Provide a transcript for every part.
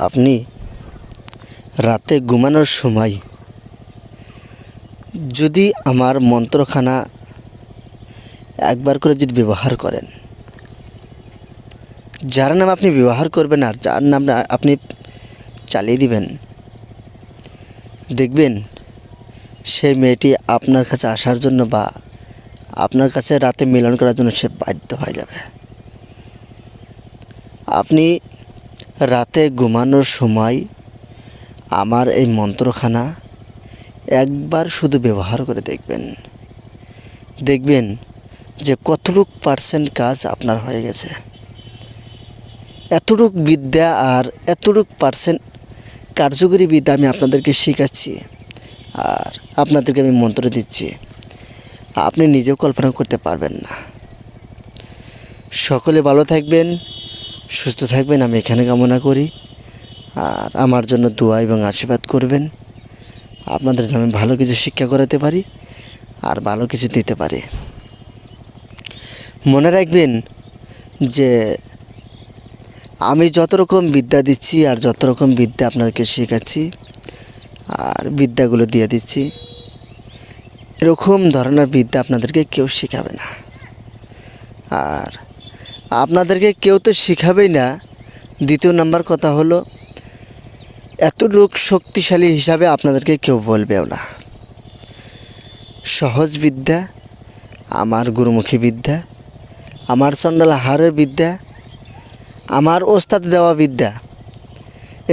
আপনি রাতে ঘুমানোর সময় যদি আমার মন্ত্রখানা একবার করে যদি ব্যবহার করেন, যার নাম আপনি ব্যবহার করবেন আর যার নাম আপনি চালিয়ে দিবেন, দেখবেন সেই মেয়েটি আপনার কাছে আসার জন্য বা আপনার কাছে রাতে মিলন করার জন্য সে বাধ্য হয়ে যাবে। আপনি রাতে ঘুমানোর সময় আমার এই মন্ত্রখানা একবার শুধু ব্যবহার করে দেখবেন যে কতটুক পার্সেন্ট কাজ আপনার হয়ে গেছে। এতটুক বিদ্যা আর এতটুক পার্সেন্ট কার্যকরী বিদ্যা আমি আপনাদেরকে শেখাচ্ছি আর আপনাদেরকে আমি মন্ত্র দিচ্ছি, আপনি নিজেও কল্পনা করতে পারবেন না। সকলে ভালো থাকবেন, সুস্থ থাকবেন, আমি এখানে কামনা করি। আর আমার জন্য দোয়া এবং আশীর্বাদ করবেন, আপনাদের আমি ভালো কিছু শিক্ষা করাতে পারি আর ভালো কিছু দিতে পারি। মনে রাখবেন যে আমি যত রকম বিদ্যা দিচ্ছি আর যত রকম বিদ্যা আপনাদেরকে শেখাচ্ছি আর বিদ্যাগুলো দিয়ে দিচ্ছি, এরকম ধরনের বিদ্যা আপনাদেরকে কেউ শেখাবে না। আর আপনাদেরকে কেউ তো শেখাবেই না। দ্বিতীয় নাম্বার কথা হলো, এতটুক শক্তিশালী হিসাবে আপনাদেরকে কেউ বলবেও না। সহজ বিদ্যা, আমার গুরুমুখী বিদ্যা, আমার চণ্ডাল হারের বিদ্যা, আমার ওস্তাদ দেওয়া বিদ্যা,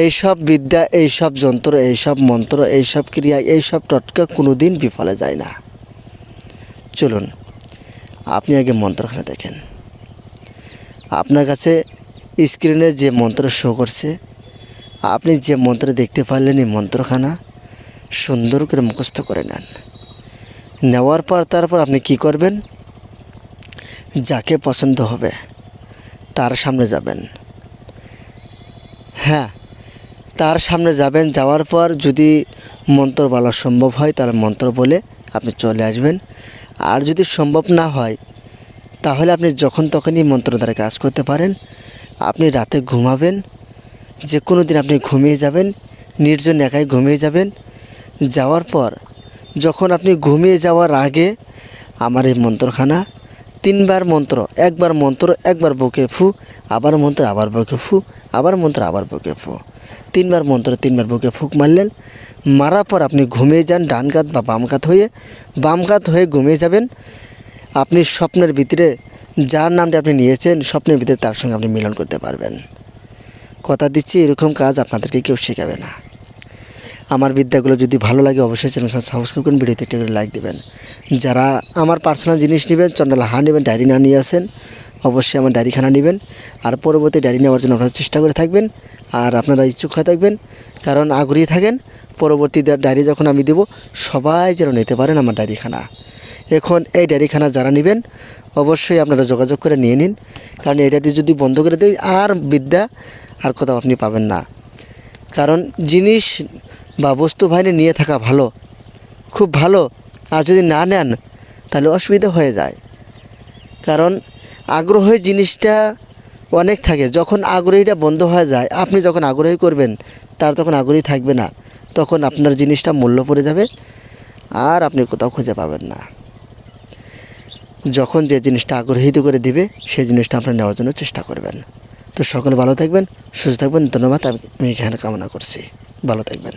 এইসব বিদ্যা, এইসব যন্ত্র, এইসব মন্ত্র, এইসব ক্রিয়া, এইসব টটকা কোনো দিন বিফলে যায় না। চলুন আপনি আগে মন্ত্রখানা দেখেন। আপনার কাছে স্ক্রিনে যে মন্ত্র শো করছে, আপনি যে মন্ত্র দেখতে পারলেন, এই মন্ত্রখানা সুন্দর করে মুখস্থ করে নেন। নেওয়ার পর তারপর আপনি কি করবেন, যাকে পছন্দ হবে তার সামনে যাবেন। হ্যাঁ, তার সামনে যাবেন। যাওয়ার পর যদি মন্ত্র বলা সম্ভব হয় তাহলে মন্ত্র বলে আপনি চলে আসবেন। আর যদি সম্ভব না হয় তাহলে আপনি যখন তখনই মন্ত্র দ্বারা কাজ করতে পারেন। আপনি রাতে ঘুমাবেন, যে কোনো দিন আপনি ঘুমিয়ে যাবেন, নির্জন একাই ঘুমিয়ে যাবেন। যাওয়ার পর যখন আপনি ঘুমিয়ে যাওয়ার আগে আমার এই মন্ত্রখানা 3 বার মন্ত্র, একবার মন্ত্র, একবার বুকে ফু, আবার মন্ত্র, আবার বুকে ফু, আবার মন্ত্র, আবার বুকে ফু, 3 বার মন্ত্র, 3 বার বুকে ফুক মারলেন। মারার পর আপনি ঘুমিয়ে যান, ডান কাত বা বাম কাত হয়ে ঘুমিয়ে যাবেন। আপনি স্বপ্নের ভিতরে যার নামটা আপনি নিয়েছেন, স্বপ্নের ভিতরে তার সঙ্গে আপনি মিলন করতে পারবেন। কথা দিচ্ছি, এরকম কাজ আপনাদেরকে কেউ শেখাবে না। আমার বিদ্যাগুলো যদি ভালো লাগে অবশ্যই চ্যানেলটা সাবস্ক্রাইব করুন, ভিডিওতে একটা করে লাইক দেবেন। যারা আমার পার্সোনাল জিনিস নেবেন, চণ্ডাল হার নেবেন, ডায়েরি না নিয়ে আসেন, অবশ্যই আমার ডায়েরিখানা নেবেন। আর পরবর্তী ডায়েরি নেওয়ার জন্য আপনারা চেষ্টা করে থাকবেন আর আপনারা ইচ্ছুক হয়ে থাকবেন, কারণ আগ্রহী থাকেন। পরবর্তী ডায়েরি যখন আমি দেব, সবাই যেন নিতে পারেন আমার ডায়েরিখানা। এখন এই ডায়েরিখানা যারা নেবেন অবশ্যই আপনারা যোগাযোগ করে নিয়ে নিন, কারণ এই ডায়েরি যদি বন্ধ করে দেয় আর বিদ্যা আর কোথাও আপনি পাবেন না। কারণ জিনিস বা বস্তু বাহিনী নিয়ে থাকা ভালো, খুব ভালো। আর যদি না নেন তাহলে অসুবিধা হয়ে যায়। কারণ আগ্রহের জিনিসটা অনেক থাকে, যখন আগ্রহীটা বন্ধ হয়ে যায়, আপনি যখন আগ্রহী করবেন তার তখন আগ্রহী থাকবে না, তখন আপনার জিনিসটা মূল্য পড়ে যাবে আর আপনি কোথাও খুঁজে পাবেন না। যখন যে জিনিসটা আগ্রহীত করে দিবে সেই জিনিসটা আপনার নেওয়ার জন্য চেষ্টা করবেন। তো সকলে ভালো থাকবেন, সুস্থ থাকবেন। ধন্যবাদ, আমি এখানে কামনা করছি। ভালো থাকবেন।